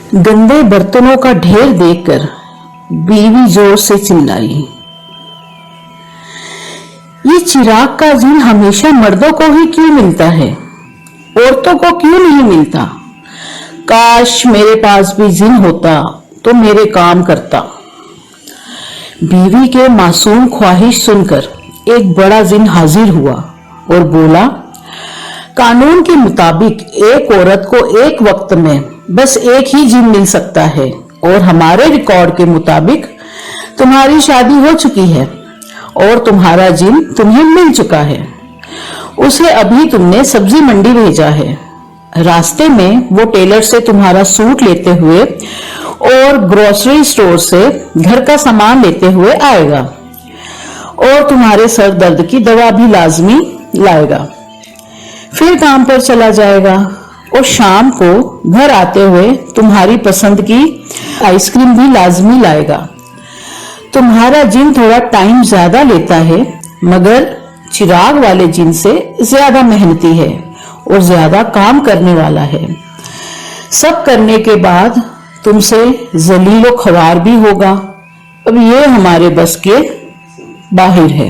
गंदे बर्तनों का ढेर देखकर बीवी जोर से चिल्लाई, ये चिराग का जिन हमेशा मर्दों को ही क्यों मिलता है, औरतों को क्यों नहीं मिलता? काश मेरे पास भी जिन होता तो मेरे काम करता। बीवी के मासूम ख्वाहिश सुनकर एक बड़ा जिन हाजिर हुआ और बोला, कानून के मुताबिक एक औरत को एक वक्त में बस एक ही जिन मिल सकता है और हमारे रिकॉर्ड के मुताबिक तुम्हारी शादी हो चुकी है और तुम्हारा जिन तुम्हें मिल चुका है। उसे अभी तुमने सब्जी मंडी भेजा है। रास्ते में वो टेलर से तुम्हारा सूट लेते हुए और ग्रोसरी स्टोर से घर का सामान लेते हुए आएगा और तुम्हारे सर दर्द की दवा भी लाजमी लाएगा। फिर काम पर चला जाएगा और शाम को घर आते हुए तुम्हारी पसंद की आइसक्रीम भी लाजमी लाएगा। तुम्हारा जिन थोड़ा टाइम ज्यादा लेता है, मगर चिराग वाले जिन से ज्यादा मेहनती है और ज्यादा काम करने वाला है। सब करने के बाद तुमसे जलीलो ख्वार भी होगा। अब ये हमारे बस के बाहर है।